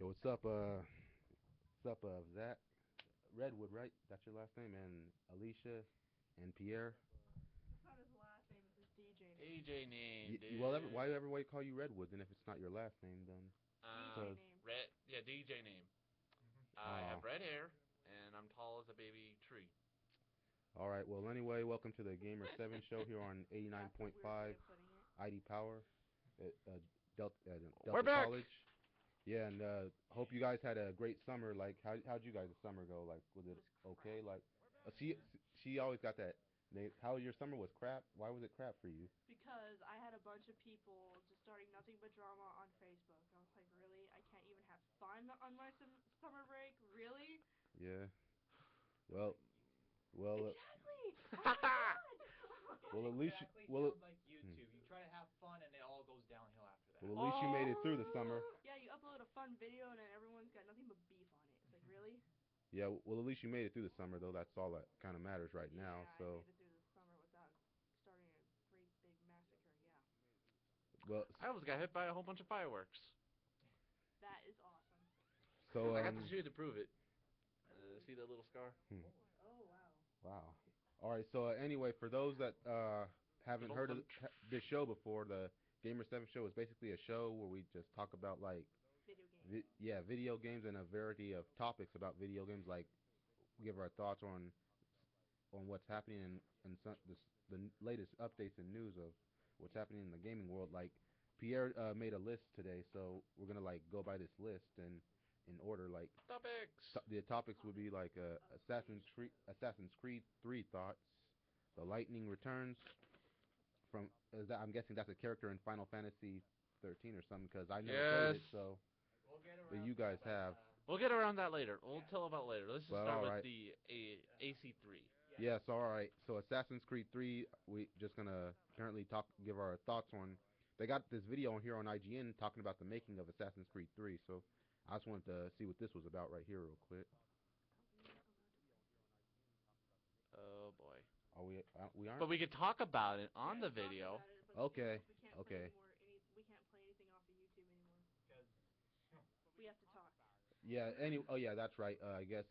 Yo, what's up, Zach? Redwood, right? That's your last name, and Alicia, and Pierre. That's not his last name, it's his DJ name. AJ name, Well, why dude. everybody call you Redwood? Then if it's not your last name, then DJ cause name. Yeah, DJ name. I oh, have red hair, and I'm tall as a baby tree. all right. Well, anyway, welcome to the Gamer Seven show here on That's a weird way 89.5 of putting it. ID Power at We're Delta back! College. Yeah, and hope you guys had a great summer. Like, how'd you guys' summer go? Like, was It it was okay? crap. Like, she always got that. How your summer was crap? Why was it crap for you? Because I had a bunch of people just starting nothing but drama on Facebook. I was like, really? I can't even have fun on my summer break? Really? Yeah. Well, well, Exactly! Oh my god! well. At least, Exactly. well, Sounds like you hmm. too. You try to have fun and it all goes downhill after Well, that. at least you made it through the summer. Oh! Yeah, you upload a fun video and then everyone's got nothing but beef on it. It's like, really? Yeah. Well, at least you made it through the summer, though. That's all that kind of matters right now. Yeah, I So, made it through the summer without starting a great big massacre, yeah. well, I almost got hit by a whole bunch of fireworks. That is awesome. so I got to shoot you to prove it. See that little scar? Oh, wow. Wow. All right. So anyway, for those that haven't heard of this show before, the Gamer Seven show is basically a show where we just talk about like, Video games. video games and a variety of topics about video games. Like, we give our thoughts on what's happening and the latest updates and news of what's happening in the gaming world. Like, Pierre made a list today, so we're gonna like go by this list and in order. Like, Topics! the topics would be like Assassin's Creed 3 thoughts, The Lightning Returns from I'm guessing that's a character in Final Fantasy 13 or something because I never played Yes! it. So, We'll get but around you to that, guys but have. We'll get around that later. We'll yeah. tell about later. Let's just But start all with right. the AC3. Yeah. Yes, all right. So Assassin's Creed 3, we just gonna currently give our thoughts on. They got this video on here on IGN talking about the making of Assassin's Creed 3. So I just wanted to see what this was about right here real quick. Oh boy. Are we aren't? But we could talk about it on the Talk video. about it, but the thing Okay. is we can't play Okay. we can't play anything off of YouTube anymore. Because We have to talk. Yeah. Oh yeah, that's right. I guess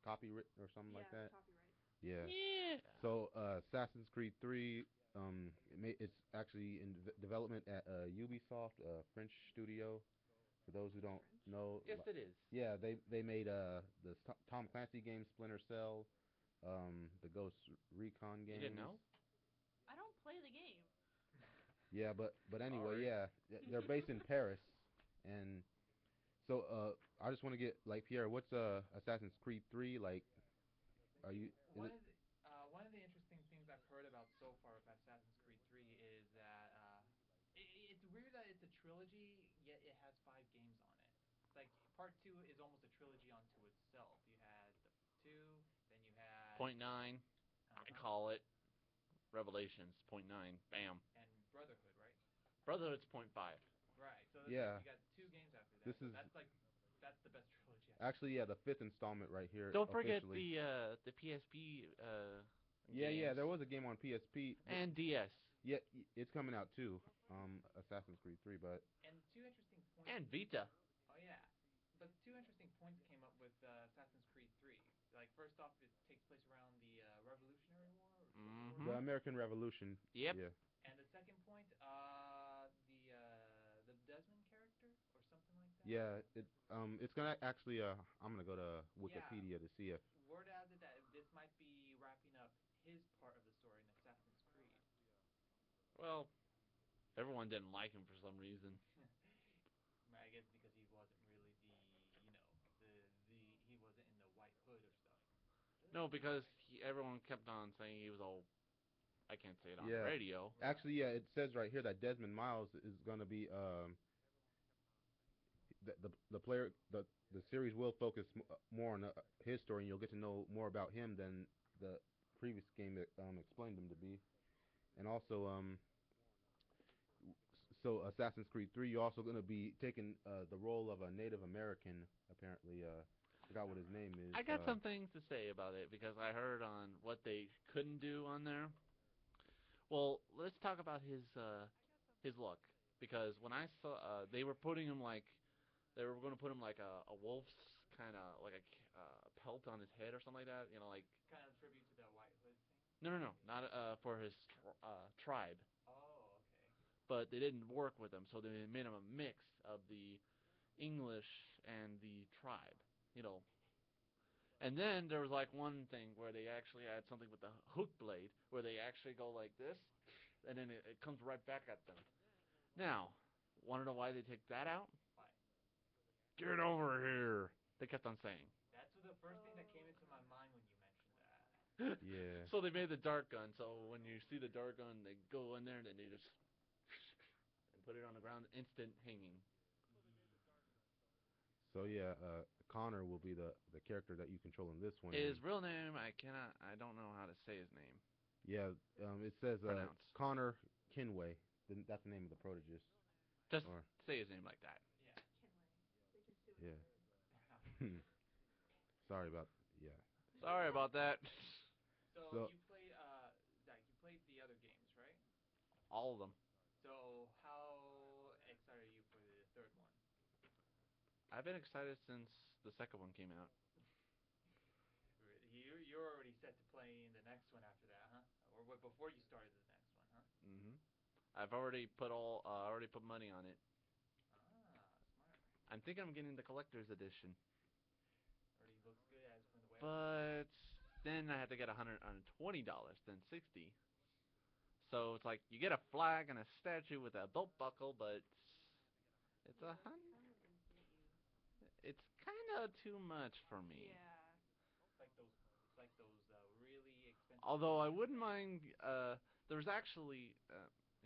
copyright or something like Yeah, that. copyright. Yeah. Yeah. So Assassin's Creed 3, it's actually in development at Ubisoft, a French studio. For those who don't French? know, Yes, it is. yeah, they made the Tom Clancy game Splinter Cell, the Ghost Recon You games. didn't know? I don't play the game. Yeah, but anyway, Sorry. yeah, they're based in Paris, and so I just want to get like Pierre, what's Assassin's Creed 3 like? Are see you? Is it? one of the interesting things I've heard about so far with Assassin's Creed 3 is that it's weird that it's a trilogy, yet it has 5 games on it. Like part 2 is almost a trilogy unto itself. You had the 2, then you had Point .9. I call it. Revelations. Point .9. Bam. and Brotherhood, right? Brotherhood's point .5. Right. So it's Yeah. like you got 2 games after that. This So is that's the best trilogy. actually, yeah, the fifth installment right here Don't forget officially. the PSP Yeah, games. there was a game on PSP. And DS. Yeah, it's coming out too. Assassin's Creed 3, but And 2 interesting points. And Vita. Oh yeah, but 2 interesting points came up with Assassin's Creed 3. Like first off, it takes place around the Revolutionary War or Civil War. the American Revolution. Yep. Yeah. And the second point, the Desmond character or something like that. Yeah, it's gonna actually I'm gonna go to Wikipedia to see if. Word has it that this might be wrapping up his part of the story in Assassin's Creed. Well, everyone didn't like him for some reason. I guess because he wasn't really he wasn't in the white hood or stuff. No, because everyone kept on saying he was all. I can't say it on the Yeah. radio. Actually, yeah, it says right here that Desmond Miles is gonna be the player the series will focus more on his story, and you'll get to know more about him than the previous game that explained him to be. And also so Assassin's Creed 3, you're also going to be taking the role of a Native American, apparently. Forgot what his name is. I got some things to say about it because I heard on what they couldn't do on there. Well, let's talk about his look because when I saw they were putting him like They were going to put him like a wolf's kind of like a pelt on his head or something like that. You know, like Kind of tribute to the White Hood thing. no, not for his tribe. Oh, okay. But they didn't work with him, so they made him a mix of the English and the tribe. You know. And then there was like one thing where they actually had something with the hook blade, where they actually go like this, and then it comes right back at them. Now, want to know why they take that out? Why? Get over here. They kept on saying. That's the first thing that came into my mind when you mentioned that. Yeah. So they made the dart gun. So when you see the dart gun, they go in there and then they just and put it on the ground, instant hanging. So yeah, Connor will be the character that you control in this one. His real name, I don't know how to say his name. Yeah, it says Pronounce. Connor Kinway. That's the name of the protagonist. Just Or- say his name like that. Yeah. They can sue us Yeah. for it. Sorry about yeah. Sorry about that. So- You played Zach, you played the other games, right? All of them. So how excited are you for the third one? I've been excited since the second one came out. You're already set to play in the next one after that, huh? Or before you started the next one, huh? I've already put money on it. Ah, smart. I'm thinking I'm getting the collector's edition. Already looks good as from the way. But then I had to get $120, then $60. So it's like you get a flag and a statue with a belt buckle, but it's Yeah, a that's hun. kinda gonna get you. It's kind of too much for me. Yeah. Like those really expensive. Although I editions. wouldn't mind. There's actually.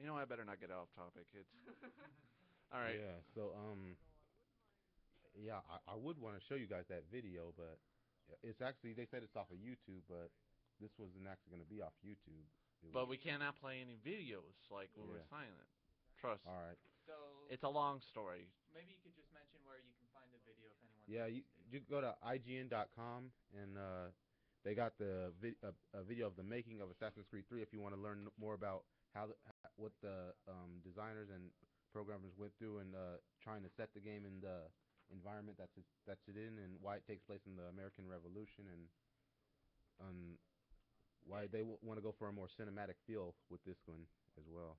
I better not get off topic. It's all right. Yeah. So yeah, I would want to show you guys that video, but it's actually they said it's off of YouTube, but this wasn't actually going to be off YouTube. But we cannot play any videos like when we're Yeah. silent. Trust. All right. So It's a long story. maybe you could just mention where you can find the video if anyone's Yeah, you go to IGN.com and they got the a video of the making of Assassin's Creed 3 if you want to learn more about what the designers and programmers went through and trying to set the game in the environment that's it in and why it takes place in the American Revolution and why they want to go for a more cinematic feel with this one as well.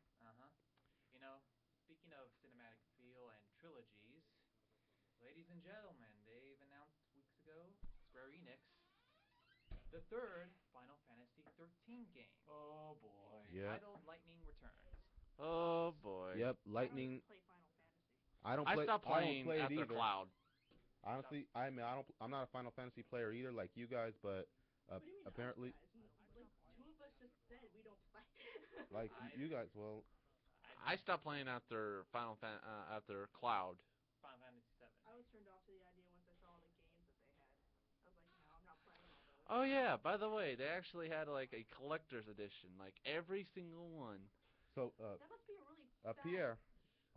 You know, speaking of cinematic feel and trilogies, ladies and gentlemen, they've announced weeks ago, Square Enix, the third Final Fantasy 13 game. Oh boy. Yeah. Titled Lightning Returns. Oh boy. Yep, I don't Lightning. even play Final Fantasy. I don't I play. stopped I don't playing play it after either. Cloud. Honestly, I'm not a Final Fantasy player either, like you guys. But What do you mean apparently, us guys? Like two of us just said we don't play. like you guys, well, I stopped playing after after Cloud. Final Fantasy 7. I was turned off to the idea once I saw all the games that they had. I was like, no, I'm not playing all those. Oh yeah, by the way, they actually had like a collector's edition, like every single one. so That must be a really sad. Pierre,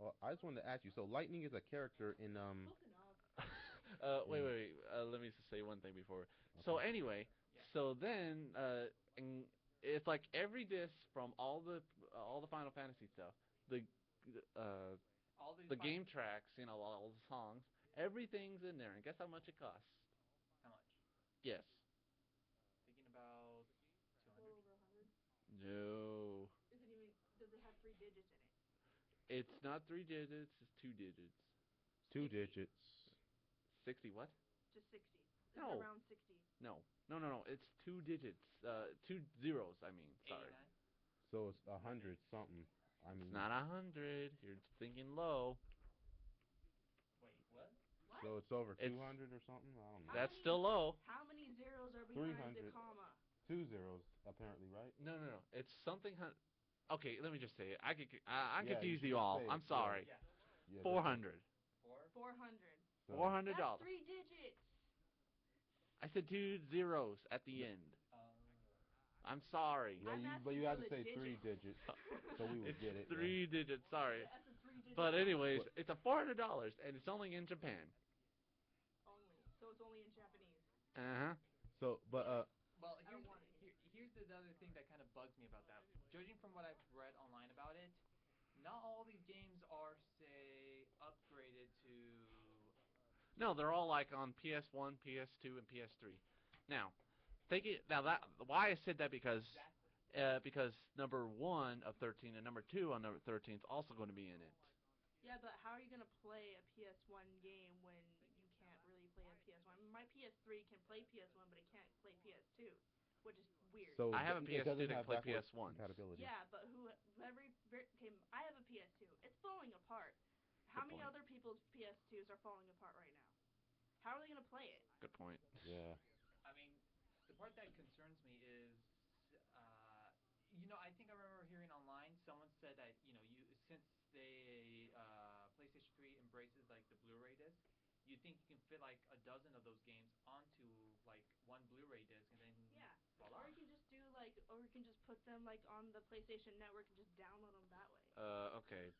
well, I just wanted to ask you. So Lightning is a character in Close enough. Wait. Let me just say one thing before. So Okay. anyway, so then it's like every disc from all the Final Fantasy stuff, the All these the game tracks, all the songs, everything's in there. And guess how much it costs? How much? Yes. Thinking about A 200. little over 100. No. Is it even? Does it have 3 digits in it? It's not 3 digits. It's 2 digits. 2 60. digits. 60 what? Just 60. Is No. it around 60? No. It's 2 digits. 2 zeros. I mean, sorry. 89. So it's 100 something. I mean, It's not 100. You're thinking low. Wait, what? What? so it's over It's- 200 or something. I don't know. That's still low. How many zeros are behind the 300. comma? 2 zeros apparently, right? No. It's something. Okay, let me just say it. I Yeah, confused you you all. say it, I'm yeah. sorry. Yeah. Yeah. 400. 400. So, $400. That's 3 digits. I said 2 zeros at the end. I'm sorry. Yeah, I'm but asking you had for to the say 3 digits, so we would It's get it. 3 digits. Sorry. That's a 3 digit. But anyways, What? it's a $400 and it's only in Japan. Only. So it's only in Japanese. Uh huh. So, but Well, I don't want it. here's the other thing that kind of bugs me about that. Judging from what I've read online about it, not all these games are, say, upgraded to No, they're all like on PS1, PS2, and PS3. Now, that why I said that Exactly. because number 1 of 13 and number 2 on number 13 is also going to be in it. Yeah, but how are you gonna play a PS1 game when you can't really play a PS1? My PS3 can play PS1, but it can't play PS2, which is weird. So I have a it PS2 doesn't that have can play backwards PS1. compatibility. Yeah, but okay, I have a PS2. It's falling apart. How Good many point. other people's PS2s are falling apart right now? How are they gonna play it? Good point. Yeah. I mean, the part that concerns me is, I think I remember hearing online someone said that since PlayStation 3 embraces like the Blu-ray disc, you think you can fit like a dozen of those games onto like one Blu-ray disc, and then Yeah. voila. Or you can just put them like on the PlayStation Network and just download them that way. Okay.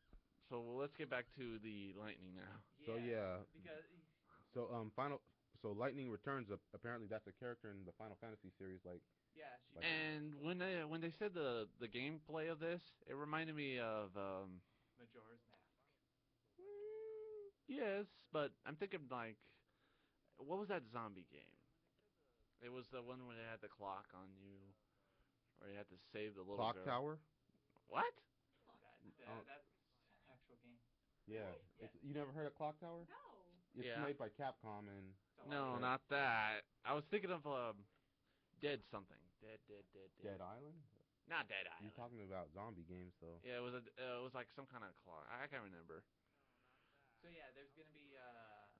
So let's get back to the Lightning now. So yeah. Because So Lightning Returns. Apparently, that's a character in the Final Fantasy series. yeah, she. And when they said the gameplay of this, it reminded me of Majora's Mask. yes, but I'm thinking like what was that zombie game? It was the one where they had the clock on you, where you had to save the little Clock girl. Tower. What? That's actual game. Yeah. Yeah. You never heard of Clock Tower? No. It's Yeah. made by Capcom and. No, Yeah. not that. I was thinking of Dead something. Dead. Dead Island. Not Dead Island. You're talking about zombie games, though. Yeah, it was like some kind of clock. I can't remember. So yeah, there's gonna be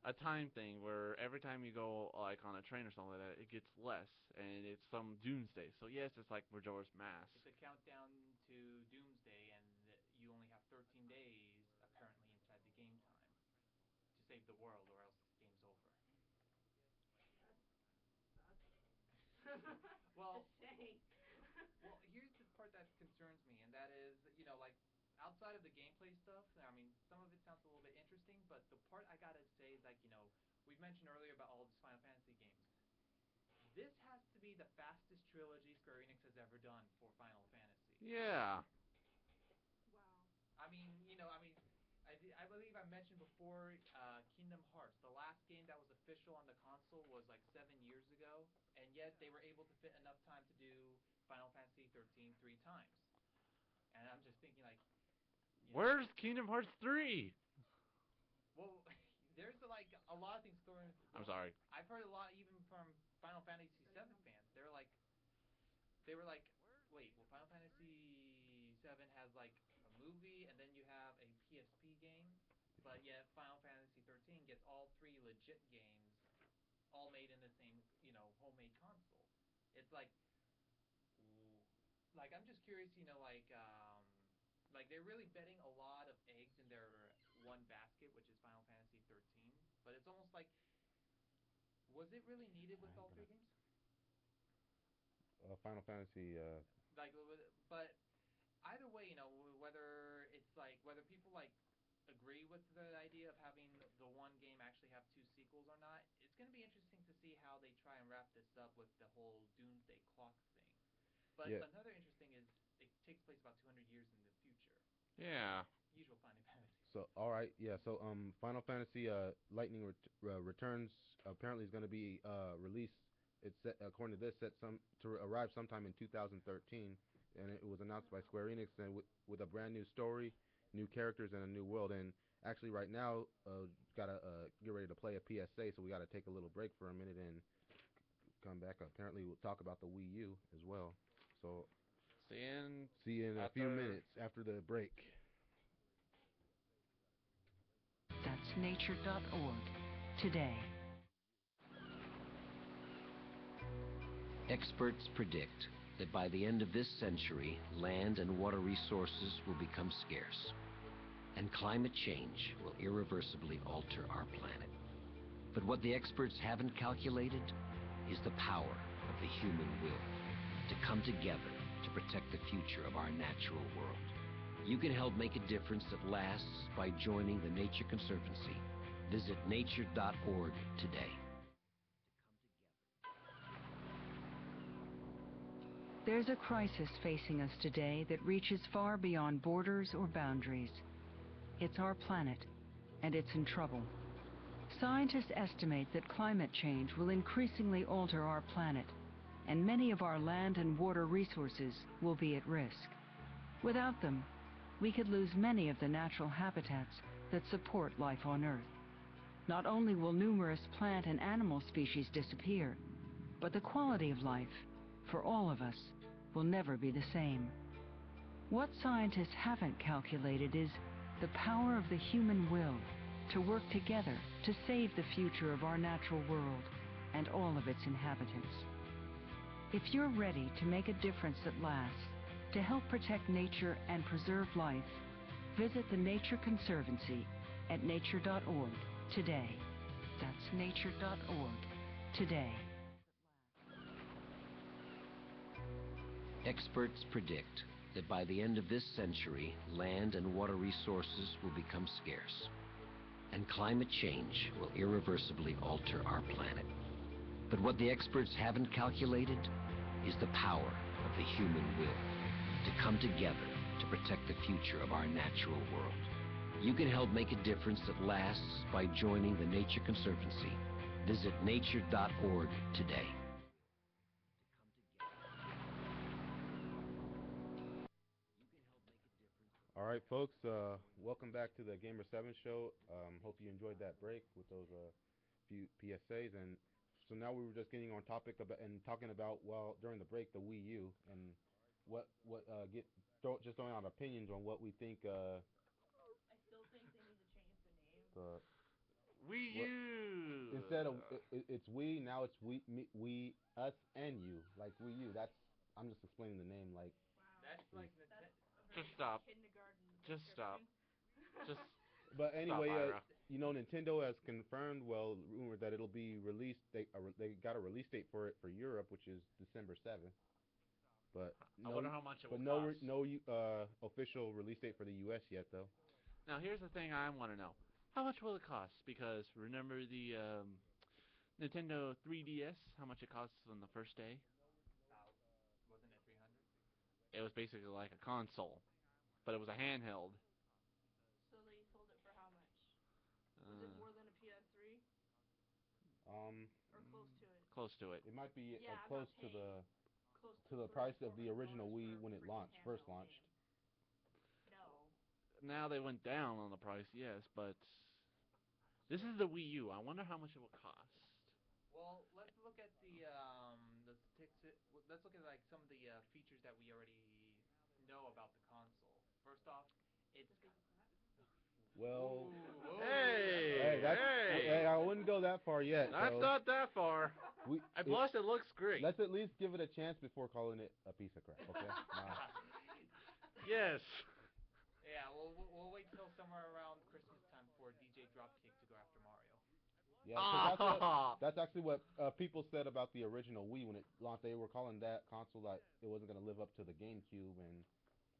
A time thing where every time you go like on a train or something like that, it gets less, and it's some doomsday. So yes, it's like Majora's Mask. it's a countdown to Doomsday, and you only have 13 days apparently inside the game time to save the world, or else game's over. Well, Just saying. well, here's the part that concerns me, and that is, like outside of the gameplay stuff. I mean, some of it sounds a little bit interesting, but the part I gotta say is like, we mentioned earlier about all these Final Fantasy games. This has to be the fastest trilogy Square Enix has ever done for Final Fantasy. Yeah. Wow. I believe I mentioned before Kingdom Hearts. The last game that was official on the console was like 7 years ago, and yet they were able to fit enough time to do Final Fantasy 13 three times. And I'm just thinking like, Where's Kingdom Hearts 3? well, there's like a lot of things going. I'm sorry. I've heard a lot even from Final Fantasy 7 fans. They were like, wait, well, Final Fantasy 7 has like a movie, and then you have a PSP game, but yet Final Fantasy 13 gets all three legit games, all made in the same, homemade console. It's like, I'm just curious, like they're really betting a lot of eggs in their one basket, which is Final Fantasy 13. But it's almost like, was it really needed with all three games? Final Fantasy. But either way, whether it's like whether people like agree with the idea of having the one game actually have two sequels or not, it's going to be interesting to see how they try and wrap this up with the whole Doomsday Clock thing. But Yeah. another interesting is it takes place about 200 years in the future. Yeah. Usual Final Fantasy. So all right, yeah. So Final Fantasy Lightning Returns apparently is going to be released. It's set, according to this, to arrive sometime in 2013, and it was announced by Square Enix, and with a brand new story, new characters, and a new world. And actually, right now, gotta get ready to play a PSA, so we gotta take a little break for a minute and come back. Apparently, we'll talk about the Wii U as well. So see you in a few minutes after the break. That's nature.org today. Experts predict that by the end of this century, land and water resources will become scarce, and climate change will irreversibly alter our planet. But what the experts haven't calculated is the power of the human will to come together to protect the future of our natural world. You can help make a difference that lasts by joining the Nature Conservancy. Visit nature.org today. There's a crisis facing us today that reaches far beyond borders or boundaries. It's our planet, and it's in trouble. Scientists estimate that climate change will increasingly alter our planet, and many of our land and water resources will be at risk. Without them, we could lose many of the natural habitats that support life on Earth. Not only will numerous plant and animal species disappear, but the quality of life, for all of us, will never be the same. What scientists haven't calculated is the power of the human will to work together to save the future of our natural world and all of its inhabitants. If you're ready to make a difference that lasts, to help protect nature and preserve life, visit the Nature Conservancy at nature.org today. That's nature.org today. Experts predict that by the end of this century, land and water resources will become scarce, and climate change will irreversibly alter our planet. But what the experts haven't calculated is the power of the human will to come together to protect the future of our natural world. You can help make a difference that lasts by joining the Nature Conservancy. Visit nature.org today. All right, folks. Welcome back to the Gamer 7 show. Hope you enjoyed that break with those few PSAs. And so now we were just getting on topic about and talking about, well, during the break, the Wii U and just throwing out opinions on what we think. I still think they need to change the name. Wii U. Instead of it's we, now it's we, us, and you. Like Wii U. I'm just explaining the name. Like That's like Just stop. Kindergarten Just stop. description. Just But anyway, Ira. Nintendo has confirmed, well, rumored that it'll be released. They got a release date for it for Europe, which is December 7th. But I wonder how much it will no cost. official release date for the U.S. yet, though. Now here's the thing I want to know. How much will it cost? Because remember the Nintendo 3DS, how much it cost on the first day? Wasn't it 300? It was basically like a console, but it was a handheld. So they sold it for how much? Was it more than a PS3? Or close to it? Close to it. It might be Yeah, I'm close not to paying close the to price of the $400 original Wii for when it freaking first handheld launched. game. No. Now they went down on the price, yes, but this is the Wii U. I wonder how much it will cost. Well, let's look at let's look at like some of the features that we already know about the console. First off, it's Well, Ooh, Hey, hey, I wouldn't go that far yet. That's so not that far. Plus, it looks great. Let's at least give it a chance before calling it a piece of crap, okay? Yes. Yeah, we'll wait till somewhere around Christmas time for DJ Dropkick to go after Mario. Yeah, 'cause that's actually what people said about the original Wii when it launched. They were calling that console that it wasn't going to live up to the GameCube, and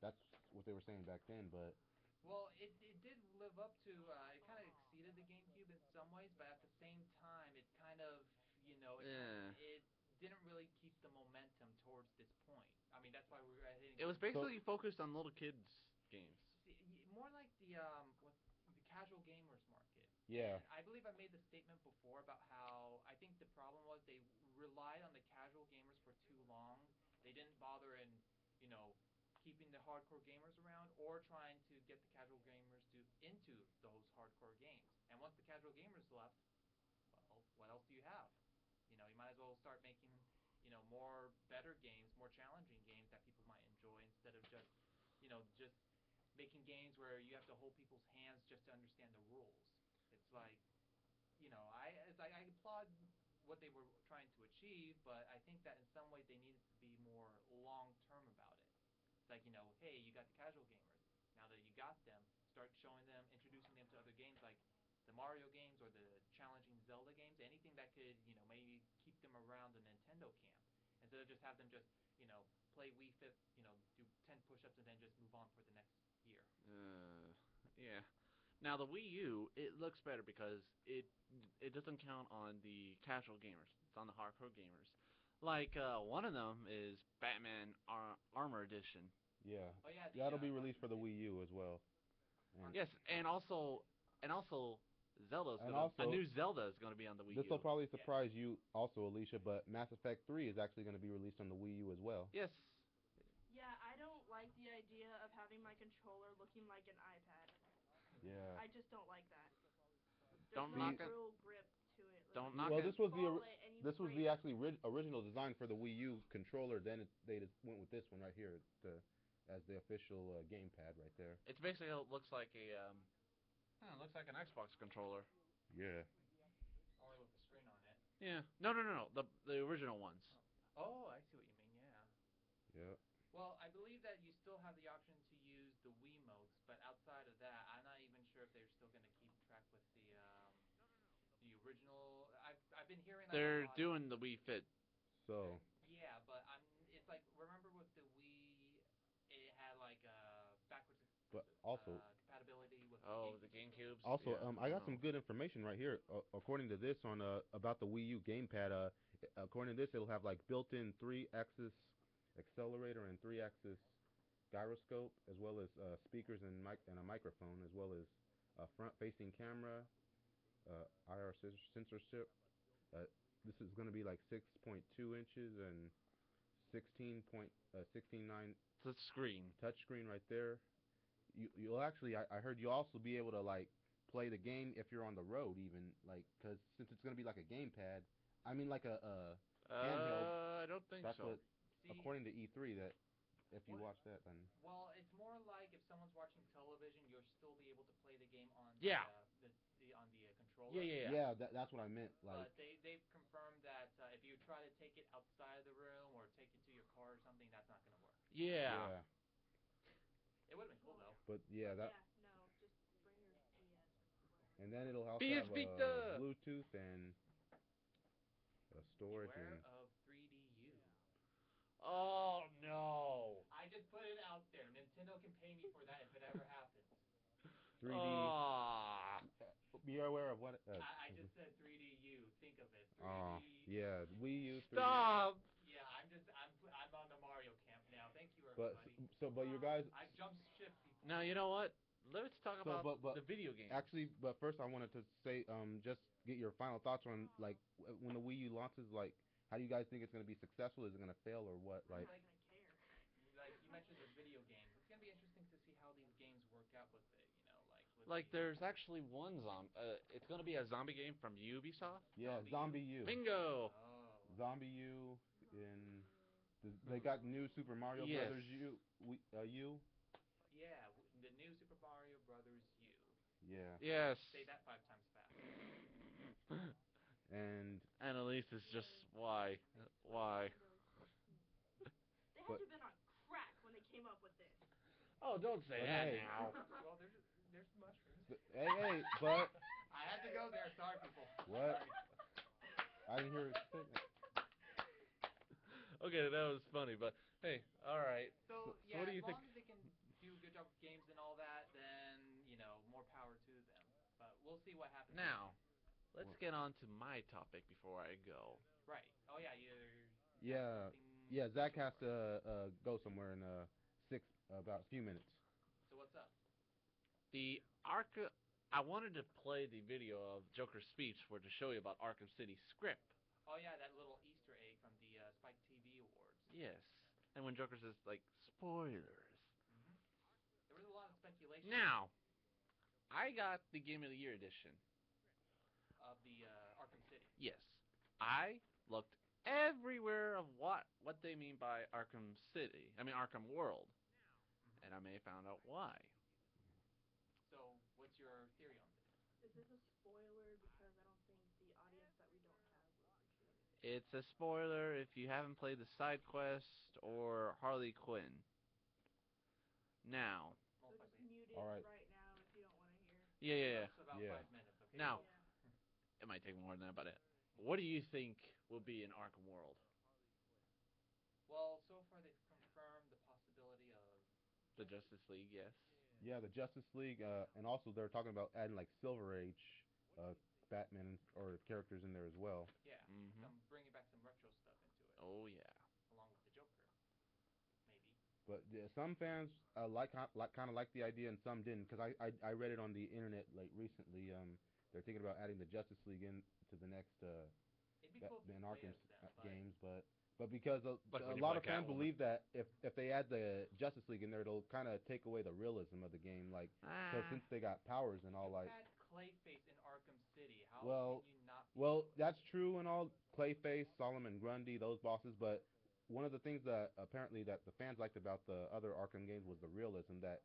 that's what they were saying back then. But Well, it did live up to, it kind of exceeded the GameCube in some ways, but at the same time, it kind of, it didn't really keep the momentum towards this point. I mean, that's why we were hitting. It was basically focused on little kids' games. More like the casual gamers market. yeah, And I believe I made the statement before about how I think the problem was they relied on the casual gamers for too long. They didn't bother in, keeping the hardcore gamers around or trying to get the casual gamers into those hardcore games. And once the casual gamers left, well, what else do you have? You might as well start making, more better games, more challenging games that people might enjoy instead of just making games where you have to hold people's hands just to understand the rules. It's like, I applaud what they were trying to achieve, but I think that in some ways they needed to be more long-term about it. It's like, hey, you got the casual gamers. Now that you got them, start showing them, introducing them to other games like the Mario games or the challenging Zelda games, anything that could, maybe keep them around the Nintendo camp. Instead of just have them just, play Wii Fit, do 10 push-ups and then just move on for the next year. Yeah. Now the Wii U, it looks better because it doesn't count on the casual gamers. It's on the hardcore gamers. Like one of them is Batman Armor Edition. yeah. Oh, yeah, That'll be released for the Wii U as well. Yes, and also Zelda's And gonna, a also- new Zelda is gonna be on the Wii This will U. probably surprise you also, Alicia, but Mass Effect 3 is actually going to be released on the Wii U as well. Yes. Yeah, I don't like the idea of having my controller looking like an iPad. Yeah. I just don't like that. Don't There's knock no it. real grip to it. Don't Like, knock Well, it. this was the control it and you this was break the it. actually original design for the Wii U controller. Then they just went with this one right here as the official gamepad right there. It's basically it looks like a it looks like an Xbox controller. Yeah. Only with the screen on it. Yeah. No. The original ones. Oh, I see what you mean. Yeah. Yeah. Well, I believe that you still have the option to use the Wiimotes, but outside of that, I'm not even sure if they're still going to keep track with the original. I've been hearing like, They're a lot doing the Wii Fit. So. Yeah, but it's like remember with the Wii, it had like backwards But also. compatibility with Oh, the the GameCubes. Also, Yeah, I got no. some good information right here. According to this on about the Wii U gamepad, according to this, it'll have like built-in 3-axis accelerator and 3-axis gyroscope, as well as speakers and a microphone, as well as a front-facing camera, IR censorship. This is going to be like 6.2 inches and 16.9 The screen. touchscreen right there. You'll actually, I heard you'll also be able to like play the game if you're on the road, even like, because since it's gonna be like a gamepad, I mean like a handheld. I don't think That's so. what, according to E3, that if you watch that, then Well, it's more like if someone's watching television, you'll still be able to play the game on Yeah. on the controller. Yeah. that's what I meant. Like, But they've confirmed that if you try to take it outside of the room or take it to your car or something, that's not gonna work. Yeah. It would have been cool though. But yeah, that, Yeah, no, just bring your DS. and then it'll also PS have Vita! Bluetooth and storage Beware and. of 3DU. Oh no. I just put it out there. Nintendo can pay me for that if it ever happens. 3D. Ah. Be aware of what. I just said 3DU. Think of it. 3D. Yeah, Wii U. 3D. Stop. Yeah, I'm on the Mario camp now. Thank you, But everybody. but your guys. I jumped ship before. Now you know what? Let's talk So, about but the video game. Actually, but first I wanted to say, just get your final thoughts on like when the Wii U launches. Like, how do you guys think it's gonna be successful? Is it gonna fail or what? I'm Like, not gonna care. Like you mentioned the video games. It's gonna be interesting to see how these games work out with it. You know, like with Like the, there's actually one it's gonna be a zombie game from Ubisoft. yeah, Zombie U. Bingo. Oh. Zombie U in. They got new Super Mario Yes. Brothers U. U. Yeah, the new Super Mario Brothers U. Yeah. Yes. Say that 5 times fast. And Annalise is just why? Why? They had But- to have been on crack when they came up with this. Oh, don't say But that hey. now. Well, there's mushrooms. hey, but I had to go there. Sorry, people. What? Sorry. I didn't hear it. Okay, that was funny, but hey, all right. So, So yeah, what do you as think? long as they can do a good job with games and all that, then, you know, more power to them. But we'll see what happens. Now, let's get on to my topic before I go. Right. Oh, yeah, Yeah, something yeah. Zach special has for us. to go somewhere in about a few minutes. So what's up? The I wanted to play the video of Joker's speech for to show you about Arkham City script. Oh, yeah, that little Easter egg from the Spike TV Awards. Yes. And when Joker says like spoilers. Hmm. There was a lot of speculation Now, I got the Game of the Year edition. of the Arkham City. Yes. I looked everywhere of what they mean by Arkham City. I mean Arkham World. And I may have found out why. So, what's your theory on this? Is this a spoiler? Because I don't think the audience that we don't have will appreciate it. It's a spoiler if you haven't played the side quest or Harley Quinn. Now. So Most just likely. mute it All right. right now if you don't want to hear. Yeah. It's about Yeah. 5 minutes, okay? Now, Yeah. it might take more than that, but what do you think will be in Arkham World? Well, so far they've confirmed the possibility of The Justice League, yes. Yeah, the Justice League, and also they're talking about adding like Silver Age, Batman or characters in there as well. yeah, Mhm. bringing back some retro stuff into it, Oh yeah. along with the Joker, maybe. But some fans kind of like the idea, and some didn't. Because I read it on the internet like recently. they're thinking about adding the Justice League in to the next It'd be cool if in you play Arkham's as them, but games, but because Like a when you lot play of fans Catwoman. believe that if they add the Justice League in there, it'll kind of take away the realism of the game, like because since they got powers and all, you like had Clayface in Arkham City. How Well- can you not? well, that's true and all, Clayface, Solomon Grundy, those bosses, but one of the things that apparently that the fans liked about the other Arkham games was the realism that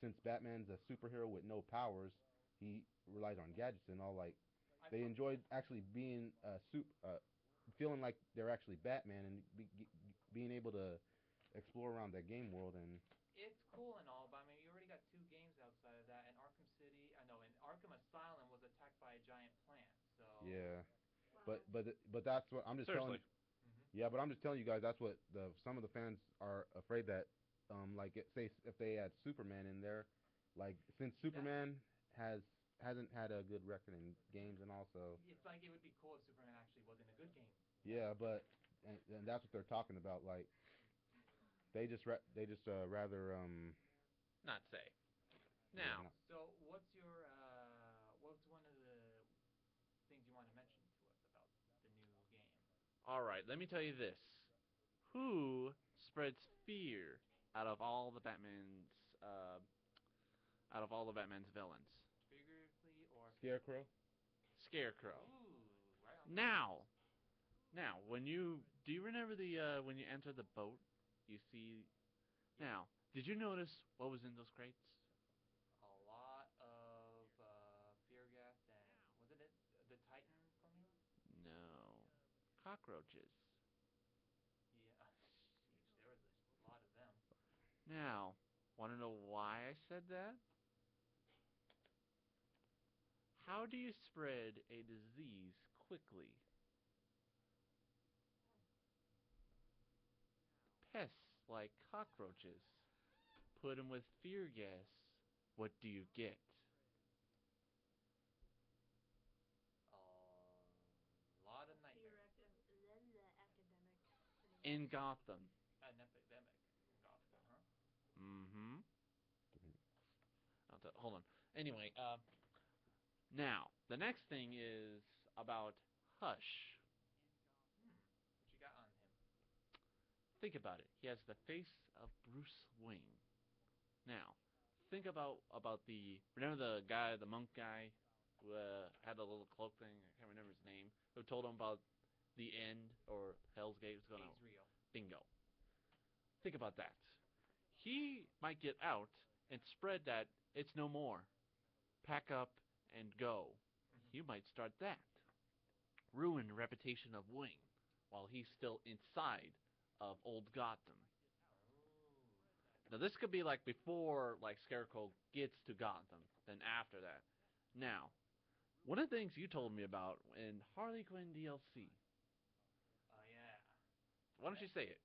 since Batman's a superhero with no powers, he relies on gadgets and all, like I they thought- enjoyed actually being feeling like they're actually Batman and being able to explore around that game world. And It's cool and all, but I mean, you already got 2 games outside of that. In Arkham City, I know, in Arkham Asylum was attacked by a giant plant. So yeah, Wow. but that's what I'm just Seriously. Yeah, but I'm just telling you guys that's what some of the fans are afraid that like say if they add Superman in there, like since Superman hasn't had a good record in games and also it's like it would be cool if Superman actually was in a good game. yeah, but and that's what they're talking about, like they just rather Not say. yeah, Now, not- So what's one of the things you want to mention to us about the new game? all right, let me tell you this. Who spreads fear out of all the Batman's villains? Figuratively or Scarecrow. Scarecrow. Ooh, right on. Now, when you remember the when you enter the boat, you see. Now, did you notice what was in those crates? A lot of fear gas and wasn't it the Titan cloning? No, cockroaches. Yeah, sheesh, there was a lot of them. Now, want to know why I said that? How do you spread a disease quickly? Pests like cockroaches. Put them with fear gas. What do you get? A lot of nightmares. Then the academic. In Gotham. An epidemic in Gotham, huh? Mm-hmm. Hold on. Anyway, now, the next thing is about Hush. What you got on him? Think about it. He has the face of Bruce Wayne. Now, think about the remember the guy, the monk guy, who had the little cloak thing. I can't remember his name. Who told him about the end or Hell's Gate was gonna Azrael. bingo. Think about that. He might get out and spread that it's no more. Pack up and go. You might start that. Ruin the reputation of Wayne while he's still inside of old Gotham. Now this could be like before like Scarecrow gets to Gotham, then after that. Now, one of the things you told me about in Harley Quinn DLC. Oh yeah. Why don't you say it?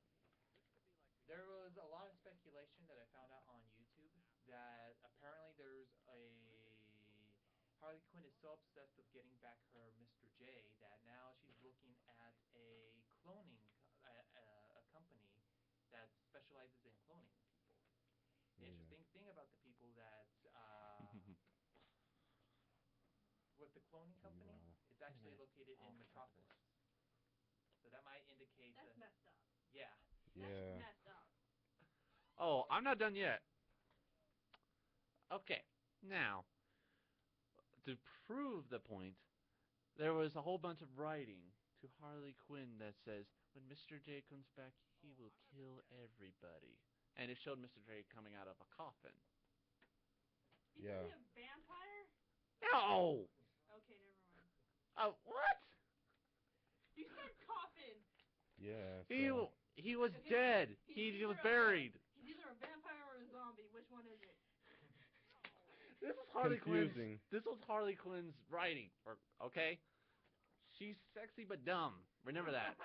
There was a lot of speculation that I found out on YouTube that apparently there's Harley Quinn is so obsessed with getting back her Mr. J that now she's looking at a cloning a company that specializes in cloning people. The interesting thing about the people that with the cloning company, it's actually located in Metropolis. So that might indicate That's that messed up. yeah. Yeah. That's messed up. Oh, I'm not done yet. Okay, now, to prove the point, there was a whole bunch of writing to Harley Quinn that says, when Mr. J comes back, he will kill everybody. And it showed Mr. J coming out of a coffin. Is Yeah. he a vampire? No! Okay, never mind. Oh, what? You said coffin. Yeah. He was Okay, dead. he's He was either a buried. He's either a vampire or a zombie. Which one is it? This is Harley Quinn's. Confusing. This was Harley Quinn's writing. Okay, she's sexy but dumb. Remember that.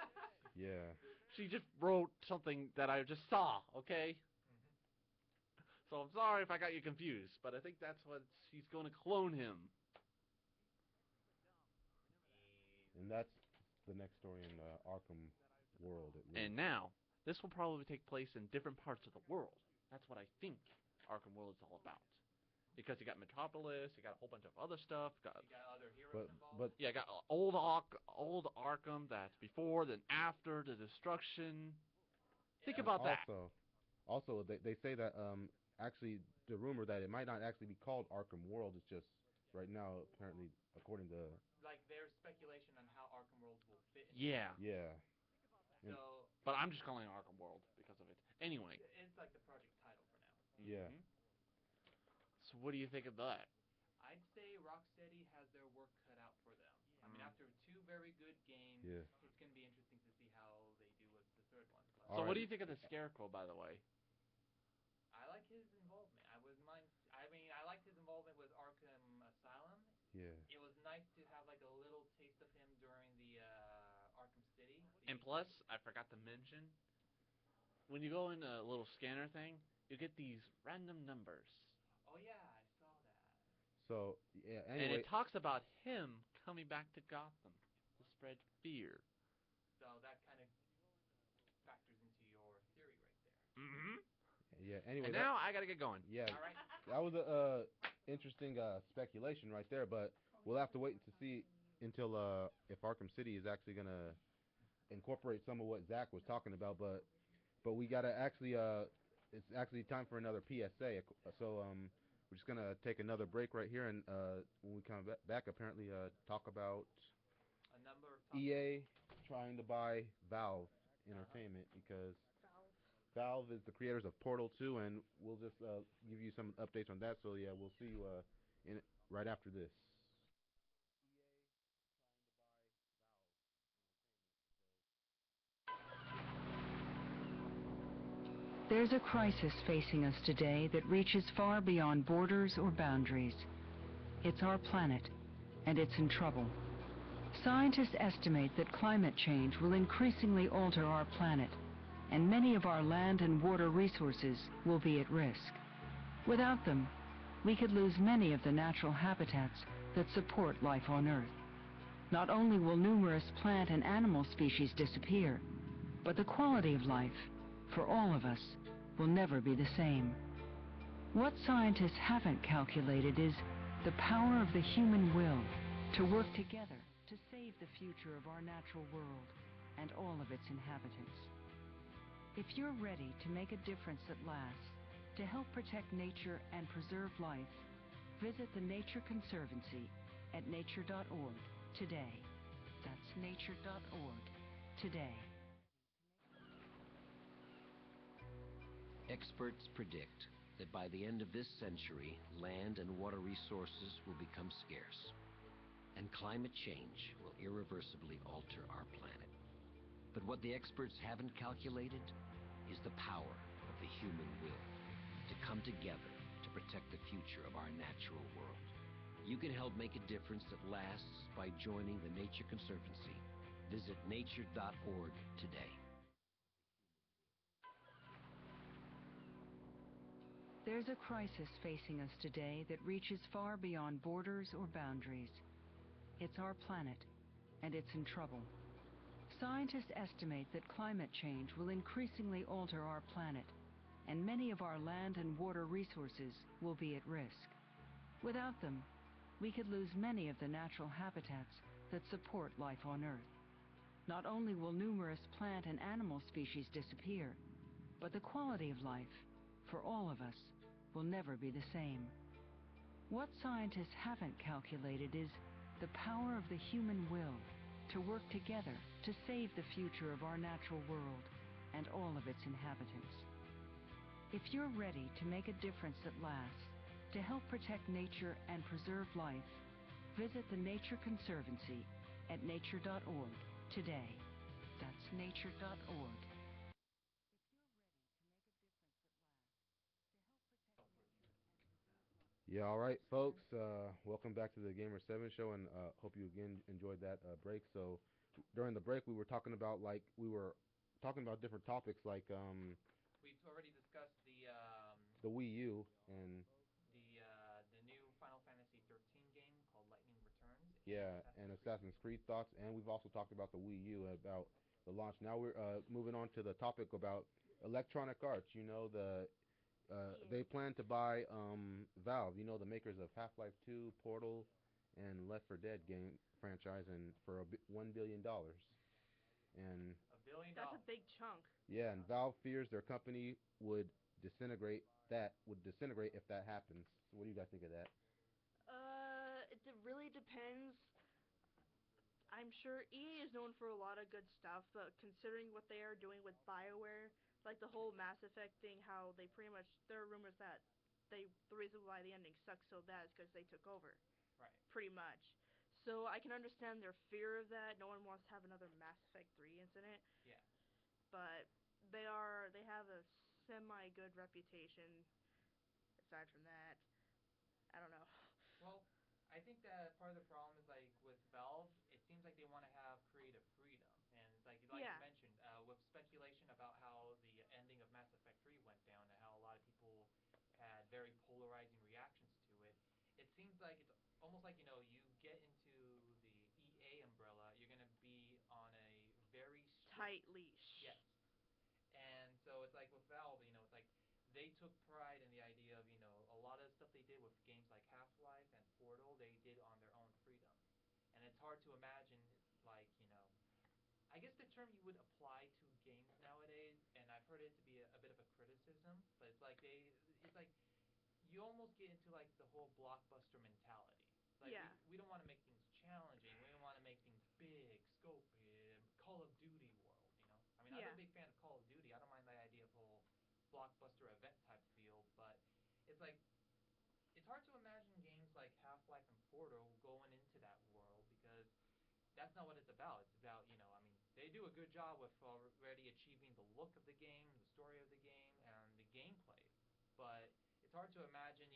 Yeah. She just wrote something that I just saw. Okay. So I'm sorry if I got you confused, but I think that's what she's going to clone him. And that's the next story in the Arkham world. At least. And now, this will probably take place in different parts of the world. That's what I think Arkham World is all about. because you got Metropolis, you got a whole bunch of other stuff. You got other heroes involved. but Yeah, got old Arkham that's before, then after the destruction. Think Yeah. about that. Also, they say that actually the rumor that it might not actually be called Arkham World is just right now apparently according to Like there's speculation on how Arkham World will fit. Yeah, yeah So but I'm just calling it Arkham World because of it. Anyway. it's like the project title for now. yeah. Mhm. So what do you think of that? I'd say Rocksteady has their work cut out for them. I mean, after two very good games, Yeah. it's going to be interesting to see how they do with the third one. But So All what right. do you think of the Scarecrow, by the way? I like his involvement. I liked his involvement with Arkham Asylum. Yeah. It was nice to have like a little taste of him during the Arkham City. And plus, I forgot to mention, when you go in a little scanner thing, you get these random numbers. Oh yeah, I saw that. So yeah. And Anyway, it talks about him coming back to Gotham to spread fear. So that kind of factors into your theory right there. Mm-hmm. yeah. Anyway, And now I gotta get going. yeah, All right. that was a interesting speculation right there. But we'll have to wait to see until if Arkham City is actually gonna incorporate some of what Zach was talking about. But we gotta actually it's actually time for another PSA. So we're just gonna take another break right here, and when we come back, apparently talk about A number of topics. EA trying to buy Valve Entertainment because Valve is the creators of Portal 2, and we'll just give you some updates on that. So yeah, we'll see you in right after this. There's a crisis facing us today that reaches far beyond borders or boundaries. It's our planet, and it's in trouble. Scientists estimate that climate change will increasingly alter our planet, and many of our land and water resources will be at risk. Without them, we could lose many of the natural habitats that support life on Earth. Not only will numerous plant and animal species disappear, but the quality of life, for all of us, will never be the same. What scientists haven't calculated is the power of the human will to work together to save the future of our natural world and all of its inhabitants. If you're ready to make a difference that lasts, to help protect nature and preserve life, visit the Nature Conservancy at nature.org today. That's nature.org today. Experts predict that by the end of this century, land and water resources will become scarce, and climate change will irreversibly alter our planet. But what the experts haven't calculated is the power of the human will to come together to protect the future of our natural world. You can help make a difference that lasts by joining the Nature Conservancy. Visit nature.org today. There's a crisis facing us today that reaches far beyond borders or boundaries. It's our planet, and it's in trouble. Scientists estimate that climate change will increasingly alter our planet, and many of our land and water resources will be at risk. Without them, we could lose many of the natural habitats that support life on Earth. Not only will numerous plant and animal species disappear, but the quality of life, for all of us, will never be the same. What scientists haven't calculated is the power of the human will to work together to save the future of our natural world and all of its inhabitants. If you're ready to make a difference that lasts, to help protect nature and preserve life, visit the Nature Conservancy at nature.org today. That's nature.org. Yeah, all right, folks. Welcome back to the Gamer 7 show, and hope you again enjoyed that break. So, during the break, we were talking about different topics like We've already discussed the Wii U and the new Final Fantasy 13 game called Lightning Returns. and Assassin's Creed thoughts, and we've also talked about the Wii U about the launch. Now we're moving on to the topic about Electronic Arts. You know, the They plan to buy Valve, you know, the makers of Half-Life 2, Portal, and Left 4 Dead game franchise, and for $1 billion. And That's a $1 billion. big chunk. yeah, and Valve fears their company disintegrate would disintegrate if that happens. So what do you guys think of that? It really depends. I'm sure EA is known for a lot of good stuff, but considering what they are doing with BioWare, like the whole Mass Effect thing, how they pretty much, there are rumors that the reason why the ending sucks so bad is because they took over, Right. pretty much. So I can understand their fear of that. No one wants to have another Mass Effect 3 incident, Yeah. but they have a semi good reputation. Aside from that, I don't know. Well, I think that part of the problem is like with Valve, it seems like they want to have creative freedom, and like Yeah. you mentioned, with speculation about how the ending of Mass Effect 3 went down and how a lot of people had very polarizing reactions to it. It seems like it's almost like you get into the EA umbrella, you're gonna be on a very strict. Tight leash. Yes. And so it's like with Valve, it's like they took pride in the idea of, a lot of stuff they did with games like Half-Life and Portal, they did on their own freedom. And it's hard to imagine, like, I guess the term you would apply to games nowadays, and I've heard it to be a bit of a criticism, but it's like you almost get into like the whole blockbuster mentality. Like Yeah. we don't want to make things challenging. We don't want to make things big, scopy, Call of Duty world. I mean, I'm Yeah. a big fan of Call of Duty. I don't mind the idea of whole blockbuster event type feel, but it's like it's hard to imagine games like Half-Life and Portal going into that world because that's not what it's about. It's about, I mean, they do a good job with already achieving the look of the game, the story of the game, and the gameplay. But it's hard to imagine,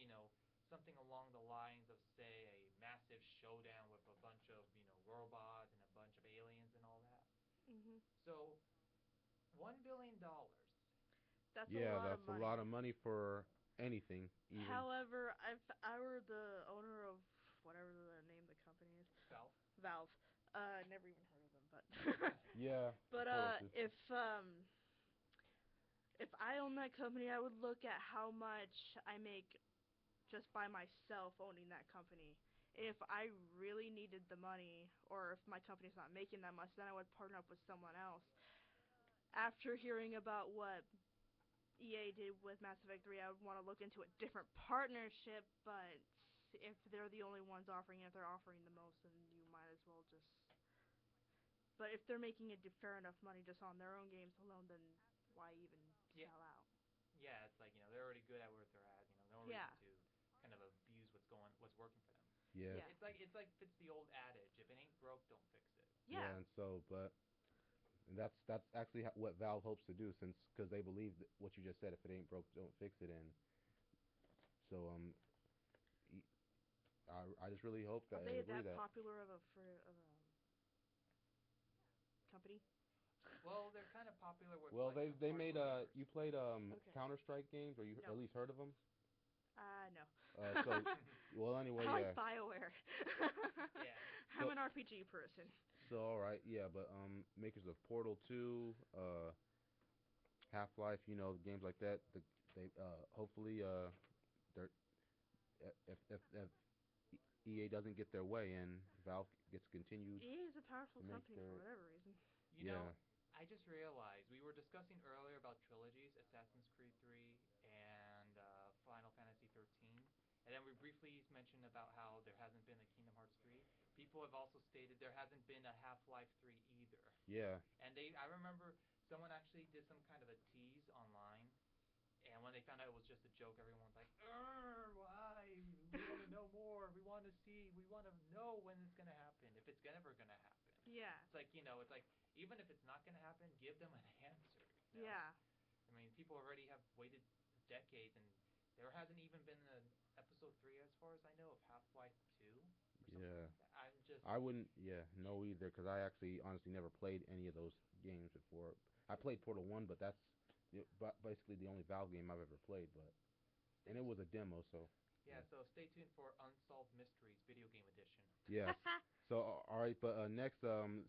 something along the lines of, say, a massive showdown with a bunch of, robots and a bunch of aliens and all that. Mhm. So, $1 billion. That's a Yeah, lot of that's a money. lot of money for anything, even. However, if I were the owner of whatever the name of the company is, Valve. Valve. Never even heard of them, but Yeah. but Portal 2. if I own that company, I would look at how much I make just by myself owning that company. If I really needed the money, or if my company's not making that much, then I would partner up with someone else. After hearing about what EA did with Mass Effect 3, I would want to look into a different partnership, but if they're the only ones offering it, if they're offering the most, then you might as well just... But if they're making it fair enough money just on their own games alone, then why even Yeah. sell out? Yeah, it's like, they're already good at where they're at. No Yeah. reason to kind of abuse what's working for them. Yeah. Yeah. It's like fits the old adage: if it ain't broke, don't fix it. Yeah. And so, but that's actually what Valve hopes to do, since because they believe that what you just said, if it ain't broke, don't fix it. And so e- I just really hope Are that I they agree that that. popular of a company? Well, they're kind of popular with. Well, like, they made hardcore gamers. you played Okay. Counter-Strike games, or you No. at least heard of them? No. So well, anyway, I yeah. like BioWare. Yeah. I'm So- an RPG person. So all right, yeah, but makers of Portal 2, Half-Life, games like that, they hopefully they're if EA doesn't get their way and Valve gets continued EA is a powerful to make company for whatever reason. yeah. I just realized we were discussing earlier about trilogies, Assassin's Creed 3 and Final Fantasy 13, and then we briefly mentioned about how there hasn't been a Kingdom Hearts 3. People have also stated there hasn't been a Half-Life 3 either. Yeah. And I remember someone actually did some kind of a tease online, and when they found out it was just a joke, everyone was like, why? We want to know more. We want to see. We want to know when it's going to happen, if it's ever going to happen. Yeah. It's like, it's like, even if it's not going to happen, give them an answer. Yeah. I mean, people already have waited decades, and there hasn't even been an episode 3, as far as I know, of Half-Life 2 or something Yeah. like that. I'm just... I wouldn't know either, because I actually honestly never played any of those games before. I played Portal 1, but that's basically the only Valve game I've ever played, and it was a demo, so Yeah, so stay tuned for Unsolved Mysteries Video Game Edition. yes. So all right, but next,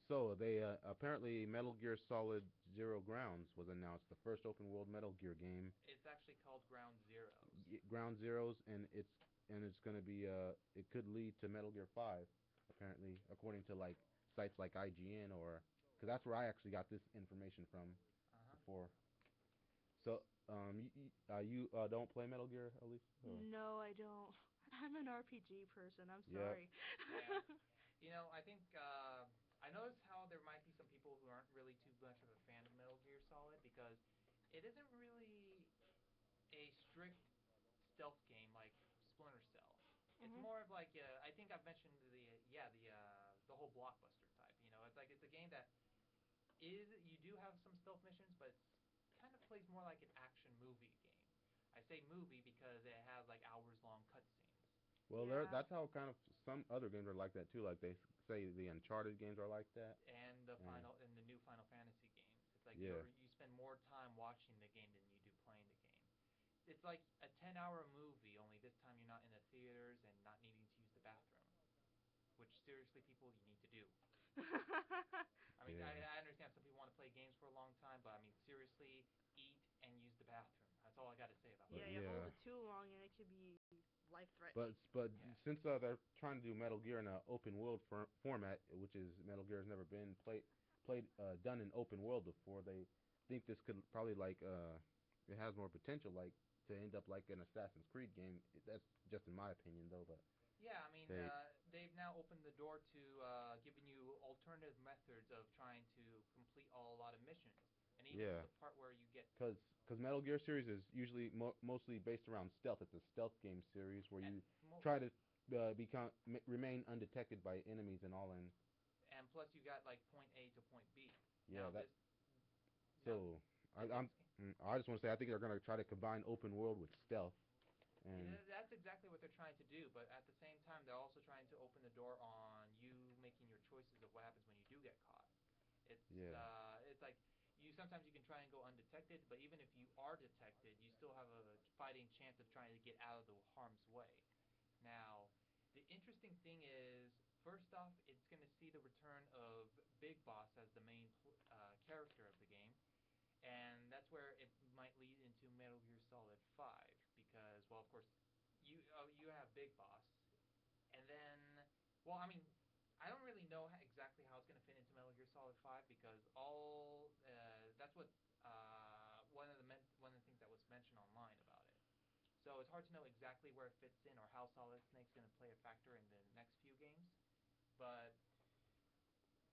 so they apparently Metal Gear Solid Zero Grounds was announced, the first open world Metal Gear game, It's actually called Ground Zeroes. Ground Zeroes, and it's gonna be it could lead to Metal Gear 5, apparently, according to like sites like IGN or because that's where I actually got this information from Uh-huh. before. So you don't play Metal Gear, Elise? Or? No, I don't. I'm an RPG person. I'm Yep. sorry. Yeah. I think I noticed how there might be some people who aren't really too much of a fan of Metal Gear Solid because it isn't really a strict stealth game like Splinter Cell. It's Mhm. more of like I think I've mentioned the whole blockbuster type. It's like it's a game that is you do have some stealth missions, but it's kind of plays more like an action movie game. I say movie because it has like hours long cutscenes. Well, Yeah. that's how kind of some other games are like that too. Like they say the Uncharted games are like that. And And the new Final Fantasy games. It's like yeah, you spend more time watching the game than you do playing the game. It's like a 10-hour movie, only this time you're not in the theaters and not needing to use the bathroom, which seriously, people, you need to do. I mean, yeah. I understand some people want to play games for a long time, but I mean, seriously, eat and use the bathroom. That's all I got to say about But Yeah, that. you hold yeah, it too long and it could be but life-threatening. but Yeah. since they're trying to do Metal Gear in an open world format, which is Metal Gear has never been played done in open world before, they think this could probably like it has more potential like to end up like an Assassin's Creed game. That's just in my opinion though, but Yeah, I mean, they they've now opened the door to giving you alternative methods of trying to complete a lot of missions, and even to yeah, the part where you get because Metal Gear series is usually mostly based around stealth. It's a stealth game series where and you mo- try to remain undetected by enemies and all. And and plus you got like point A to point B. yeah, Now that this now so the I'm next game. I just want to say I think they're gonna try to combine open world with stealth. And That's exactly what they're trying to do, but at the same time, they're also trying to open the door on you making your choices of what happens when you do get caught. yeah, It's like sometimes you can try and go undetected, but even if you are detected, you still have a fighting chance of trying to get out of the harm's way. Now, the interesting thing is, first off, it's going to see the return of Big Boss as the main character of the game, and that's where it might lead into Metal Gear Solid 5 because, well, of course, you have Big Boss, and then, well, I mean, I don't really know exactly how it's going to fit into Metal Gear Solid 5 because that's what one of the things that was mentioned online about it. So it's hard to know exactly where it fits in or how Solid Snake's going to play a factor in the next few games. But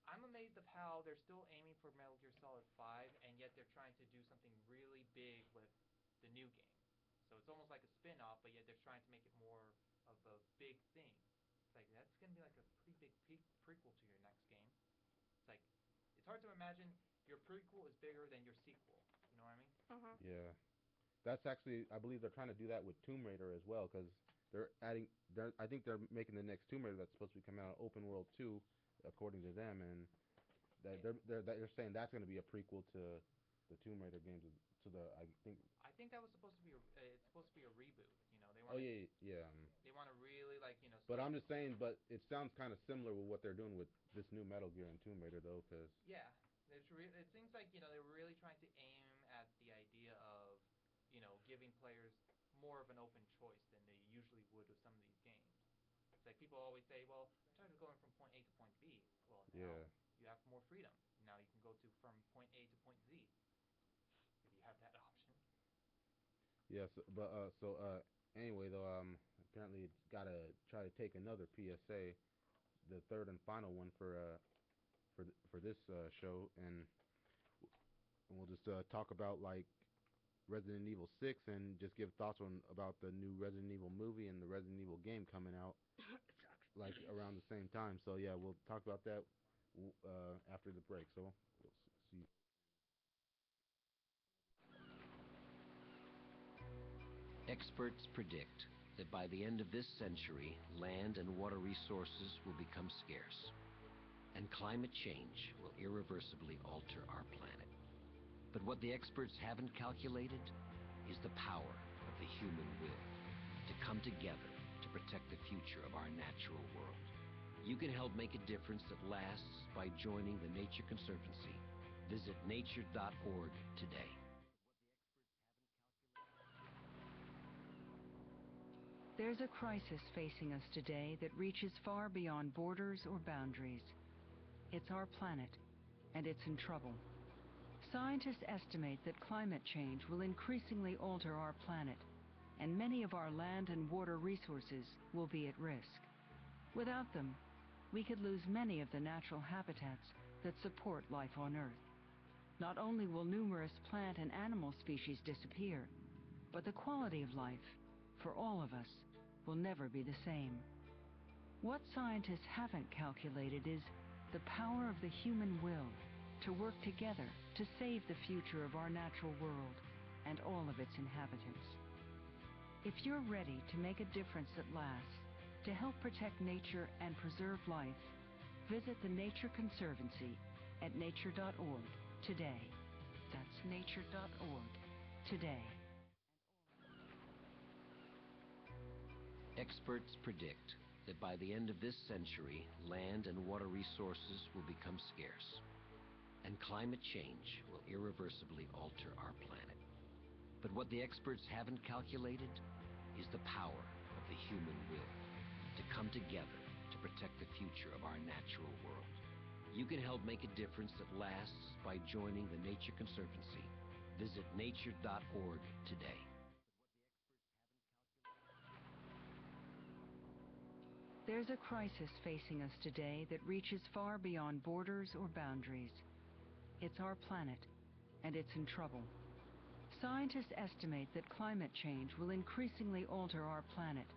I'm amazed of how they're still aiming for Metal Gear Solid 5, and yet they're trying to do something really big with the new game. So it's almost like a spin-off, but yet they're trying to make it more of a big thing. It's like, that's going to be like a pretty big prequel to your next game. It's like, it's hard to imagine your prequel is bigger than your sequel. You know what I mean? Uh huh. yeah. That's actually I believe they're trying to do that with Tomb Raider as well because they're adding. I think they're making the next Tomb Raider that's supposed to be coming out open world too, according to them, and that Yeah. they're saying that's going to be a prequel to the Tomb Raider games. To the I think. I think that was supposed to be it's supposed to be a reboot. They Oh want to yeah, yeah. they want to really like But start. I'm just saying, but it sounds kind of similar with what they're doing with this new Metal Gear and Tomb Raider though, because Yeah, it seems like they're really trying to aim at the idea of giving players more of an open choice than they usually would with some of these games. It's like people always say, well, I'm tired of going from point A to point B. Well, now yeah. you have more freedom. Now you can go to from point A to point Z if you have that option. Yes, but anyway though apparently it's gotta try to take another PSA, the third and final one for this show, and we'll just talk about like Resident Evil 6 and just give thoughts on about the new Resident Evil movie and the Resident Evil game coming out like around the same time. So yeah, we'll talk about that after the break. So we'll see. Experts predict that by the end of this century, land and water resources will become scarce, and climate change will irreversibly alter our planet. But what the experts haven't calculated is the power of the human will to come together to protect the future of our natural world. You can help make a difference that lasts by joining the Nature Conservancy. Visit nature.org today. There's a crisis facing us today that reaches far beyond borders or boundaries. It's our planet, and it's in trouble. Scientists estimate that climate change will increasingly alter our planet, and many of our land and water resources will be at risk. Without them, we could lose many of the natural habitats that support life on Earth. Not only will numerous plant and animal species disappear, but the quality of life, for all of us, will never be the same. What scientists haven't calculated is the power of the human will to work together to save the future of our natural world and all of its inhabitants. If you're ready to make a difference that lasts, to help protect nature and preserve life, visit the Nature Conservancy at nature.org today. That's nature.org today. Experts predict that by the end of this century, land and water resources will become scarce, and climate change will irreversibly alter our planet. But what the experts haven't calculated is the power of the human will to come together to protect the future of our natural world. You can help make a difference that lasts by joining the Nature Conservancy. Visit nature.org today. There's a crisis facing us today that reaches far beyond borders or boundaries. It's our planet, and it's in trouble. Scientists estimate that climate change will increasingly alter our planet,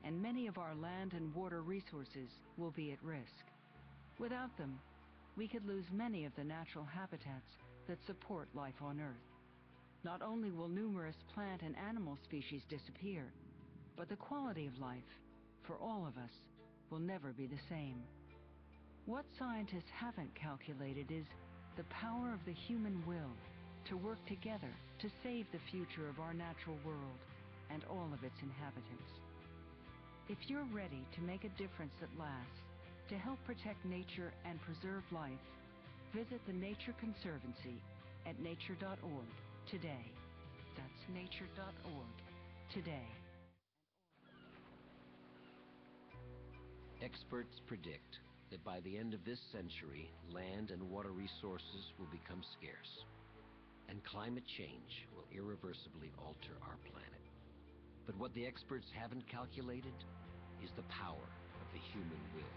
and many of our land and water resources will be at risk. Without them, we could lose many of the natural habitats that support life on Earth. Not only will numerous plant and animal species disappear, but the quality of life, for all of us, will never be the same. What scientists haven't calculated is the power of the human will to work together to save the future of our natural world and all of its inhabitants. If you're ready to make a difference that lasts, to help protect nature and preserve life, visit the Nature Conservancy at nature.org today. That's nature.org today. Experts predict that by the end of this century, land and water resources will become scarce, and climate change will irreversibly alter our planet. But what the experts haven't calculated is the power of the human will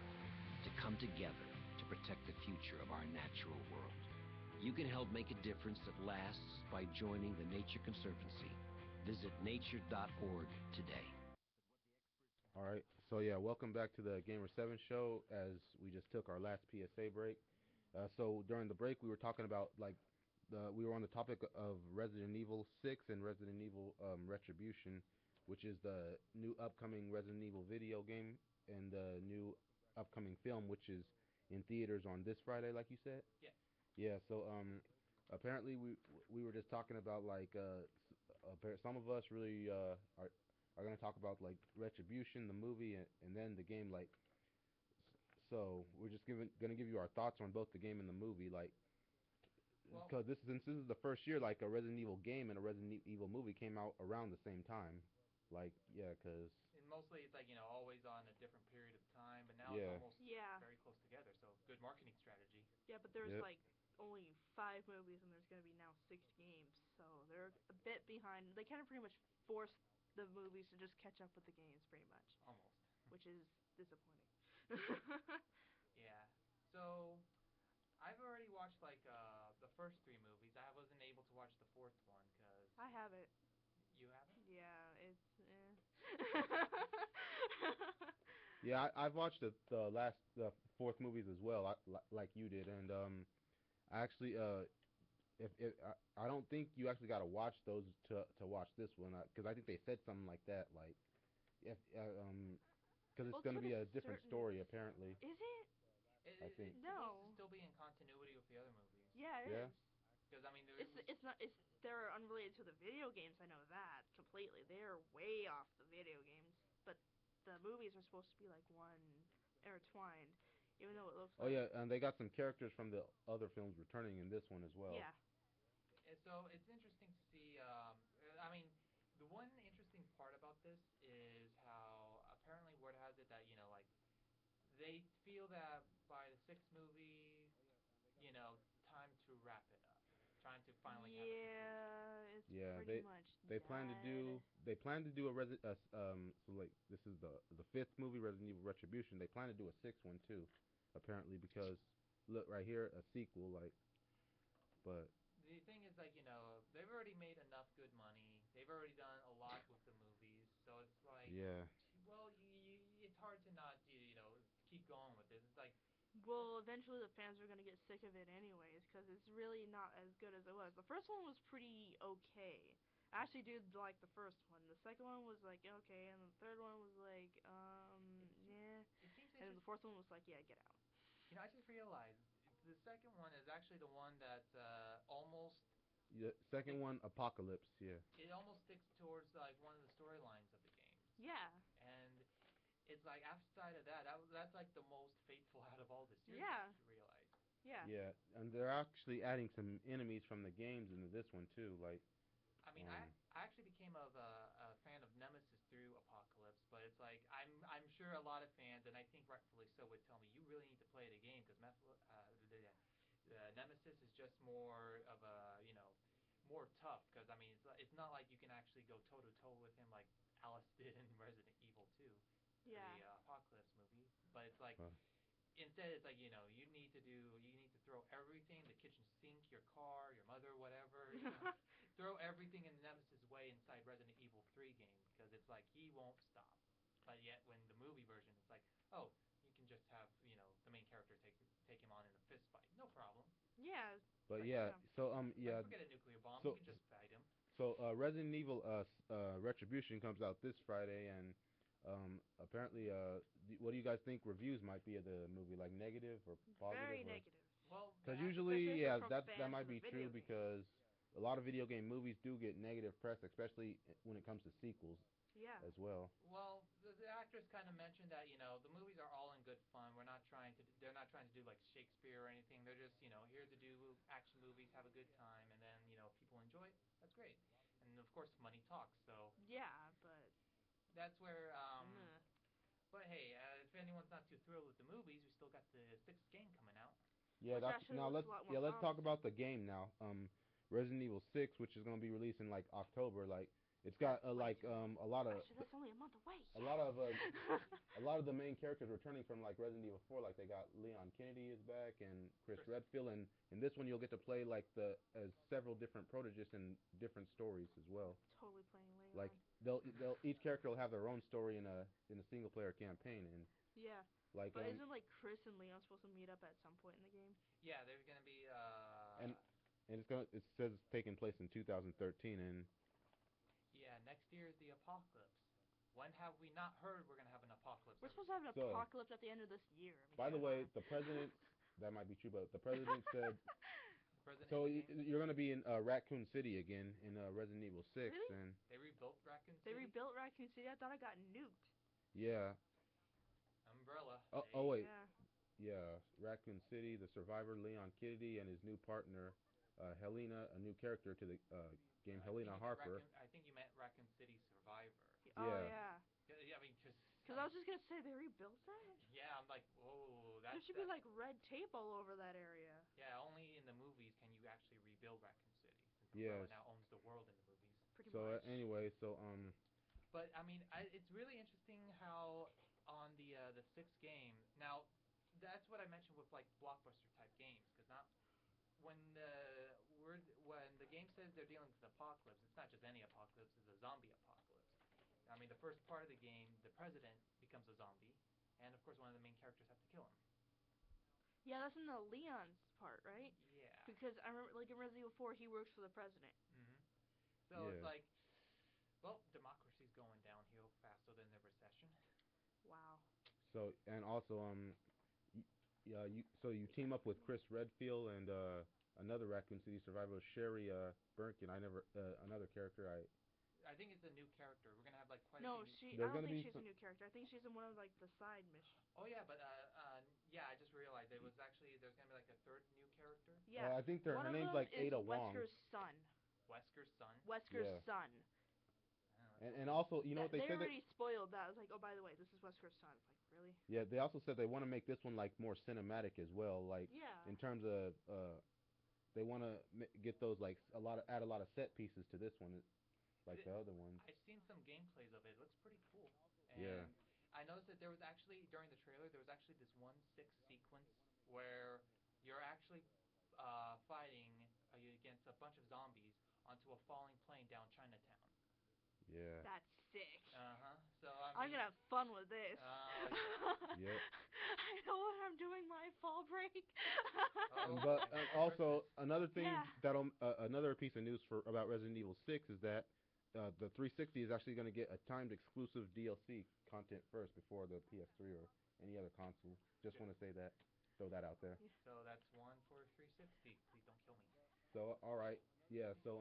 to come together to protect the future of our natural world. You can help make a difference that lasts by joining the Nature Conservancy. Visit nature.org today. All right. So yeah, welcome back to the Gamer 7 show as we just took our last PSA break. So during the break we were talking about we were on the topic of Resident Evil 6 and Resident Evil Retribution, which is the new upcoming Resident Evil video game and the new upcoming film, which is in theaters on this Friday, like you said. Yeah. Yeah. So apparently we were just talking about some of us really are gonna talk about like Retribution, the movie, and then the game. So we're just gonna give you our thoughts on both the game and the movie, Well, because since this is the first year like a Resident Evil game and a Resident Evil movie came out around the same time. Because and mostly it's always on a different period of time, but now it's Yeah. almost Yeah. very close together. So good marketing strategy. Yeah, but there's Yep. like only 5 movies and there's going to be now 6 games. So they're a bit behind. They kind of pretty much forced the movies to just catch up with the games pretty much, Almost. which is disappointing. Yeah. So I've already watched the first 3 movies. I wasn't able to watch the fourth one because I have it. you haven't. Yeah, it's Yeah, I've watched the fourth movies as well, like you did, and I actually if I don't think you actually got to watch those to watch this one, because I think they said something like that, like if because it's Well, going to to be a a different certain story apparently. Is it? I think. It No. needs to still be in continuity with the other movies. Yeah, it Yeah. is. Because It's not they're unrelated to the video games. I know that completely. They're way off the video games, but the movies are supposed to be like one intertwined, even though it looks Oh like. yeah, and they got some characters from the other films returning in this one as well. Yeah. So it's interesting to see. I mean, the one interesting part about this is how apparently word has it that like they feel that by the sixth movie, time to wrap it up, trying to finally have it complete. Yeah, it's Yeah, pretty much they plan to dead. do a so like this is the fifth movie, Resident Evil Retribution. They plan to do a sixth one too, apparently, because look right here, a sequel, like, but The thing is, like, they've already made enough good money. They've already done a lot with the movies, so it's like, yeah, well, it's hard to not, keep going with this. It's like, Well, eventually the fans are gonna get sick of it anyways, because it's really not as good as it was. The first one was pretty okay. I actually did like the first one. The second one was like okay, and the third one was like yeah, it seems and then the interesting. fourth one was like yeah, get out. I just realized the second one is actually the one that almost the second sticks. one, Apocalypse, yeah, It almost sticks towards like one of the storylines of the games, Yeah, and it's like outside of that's like the most faithful out of all the series. yeah, You realize? yeah. yeah, and they're actually adding some enemies from the games into this one too, like, I mean, um, I actually became a fan of Nemesis through Apocalypse, but it's like I'm sure a lot of fans, and I think rightfully so, would tell me you really need to play the game because the Nemesis is just more of a more tough because I mean it's not like you can actually go toe to toe with him like Alice did in Resident Evil 2 for Yeah. the Apocalypse movie, but it's like uh, instead it's like you need to throw everything, the kitchen sink, your car, your mother, whatever, throw everything in Nemesis way inside Resident Evil 3 game because it's like he won't stop. But yet when the movie version it's like, oh, you can just have the main character take him on in a fist fight, no problem. Yeah. but Like, yeah, Yeah. so like yeah, forget a nuclear bomb, you so can just fight him. Resident Evil Retribution comes out this Friday, and apparently, what do you guys think reviews might be of the movie? Like negative or positive, Very or negative. Well, because Especially usually, if they're yeah, from that fans might of the be video true game. because a lot of video game movies do get negative press, especially when it comes to sequels Yeah. as well. well, the actress kind of mentioned that the movies are all in good fun. They're not trying to do like Shakespeare or anything. They're just here to do action movies, have a good time, and then if people enjoy it, that's great. And of course, money talks. So Yeah, but that's where. meh. But hey, if anyone's not too thrilled with the movies, we still got the sixth game coming out. Yeah, Which that's actually now looks a lot more let's talk promising. about the game now. Resident Evil 6, which is gonna be released in like October. Like, it's got That's way too soon. a lot of Actually, that's only a month away. a lot of a lot of the main characters returning from like Resident Evil 4, like they got Leon Kennedy is back and Chris Chris. Redfield, and in this one you'll get to play like the as several different protagists in different stories as well. Totally playing Like Leon. they'll each character will have their own story in a single player campaign, and Yeah. like But isn't like Chris and Leon supposed to meet up at some point in the game? Yeah, they're gonna be. and it says it's taking place in 2013, and Yeah, next year is the apocalypse. When have we not heard we're gonna have an apocalypse We're ever supposed to have since? an so apocalypse at the end of this year. I mean, by the come way, on. the president, that might be true, but the president said, Resident so Evil game. you're gonna be in Raccoon City again in Resident Evil 6, Really? and They rebuilt Raccoon They City. rebuilt Raccoon City. I thought I got nuked. yeah. Umbrella. Oh wait, Yeah. yeah, Raccoon City, the survivor Leon Kennedy and his new partner, Helena, a new character to the game, Helena Harper. I think you meant Raccoon City Survivor. Oh Yeah. yeah. Yeah, I mean, cause. Because I was just gonna say they rebuilt that. Yeah, I'm like, whoa, There should be like red tape all over that area. Yeah, only in the movies can you actually rebuild Raccoon City, since Yes. Umbrella now owns the world in the movies. Pretty So much. anyway, so But I mean, it's really interesting how on the sixth game. Now, that's what I mentioned with like blockbuster type games, because not when when the game says they're dealing with an apocalypse, it's not just any apocalypse; it's a zombie apocalypse. I mean, the first part of the game, the president becomes a zombie, and of course, one of the main characters have to kill him. Yeah, that's in the Leon's part, right? Yeah. Because I remember, like in Resident Evil 4, he works for the president. Mhm. So it's yeah. like, well, democracy's going downhill faster than the recession. Wow. So and also yeah, you team up with Chris Redfield and another Raccoon City survivor, Sherry Birkin. I never another character I think it's a new character. We're gonna have like quite No, a few. I There's don't gonna think be she's a some- new character. I think she's in one of like the side missions. Oh yeah, but yeah, I just realized it was actually there's gonna be like a third new character, Yeah. I think One her of name's them like is Ada Wong. Wesker's son. Wesker's son. Wesker's Yeah. son. And also, you know what they they said? already spoiled that. I was like, oh, by the way, this is Wesker's son. It's like, really? Yeah, they also said they want to make this one like more cinematic as well, like Yeah. in terms of they want to get those like add a lot of set pieces to this one, like the other ones. I've seen some gameplays of it. It looks pretty cool. And Yeah. I noticed that there was actually during the trailer there was actually this one sequence where you're actually fighting against a bunch of zombies onto a falling plane down Chinatown. Yeah. That's sick. So I'm gonna have fun with this. Yep. I know what I'm doing my fall break. But also another thing Yeah. another piece of news about Resident Evil 6 is that the 360 is actually going to get a timed exclusive DLC content first before the PS3 or any other console. Just want to say that, throw that out there. So that's one for 360. Please don't kill me. So all right, yeah. So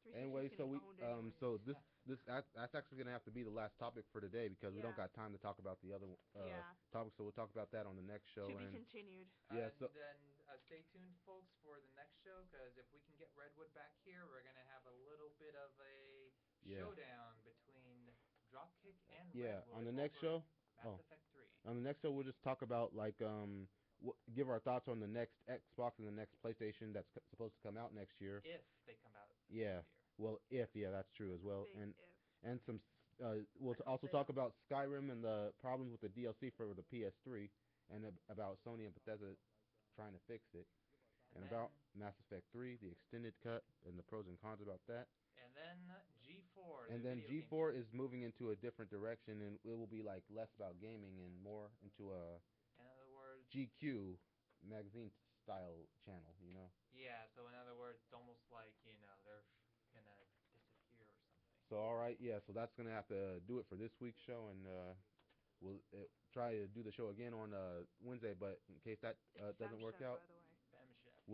360 anyway, is so we getting owned anyway. so that's actually gonna have to be the last topic for today because we don't Yeah. got time to talk about the other Yeah. topics. So we'll talk about that on the next show. To be And continued. Yeah, And so- then stay tuned, folks, for the next show because if we can get Redwood back here, we're gonna have a little bit of a Yeah. showdown between Dropkick and yeah, Redwood on the next over show. Mass oh. Effect 3. On the next show, we'll just talk about like give our thoughts on the next Xbox and the next PlayStation that's supposed to come out next year. If they come out. Yeah. This year. Well, that's true as well. Big if. And some we'll I hope also they talk don't. about Skyrim and the problems with the DLC for the PS3 and about Sony and Bethesda trying to fix it. And then- about Mass Effect 3, the extended cut, and the pros and cons about that. And then G4. And the then video game G4 is moving into a different direction, and it will be like less about gaming and more into a In other words, GQ magazine style channel, you know. yeah. So in other words, it's almost like they're gonna disappear or something. So all right, yeah. So that's gonna have to do it for this week's show, and we'll try to do the show again on Wednesday. But in case that doesn't work out, By the way. Femchef.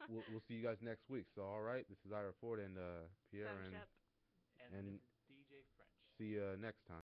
we'll we'll see you guys next week. So all right, this is Ira Ford and Pierre, Fem Shep. And and- this is DJ French. see you next time.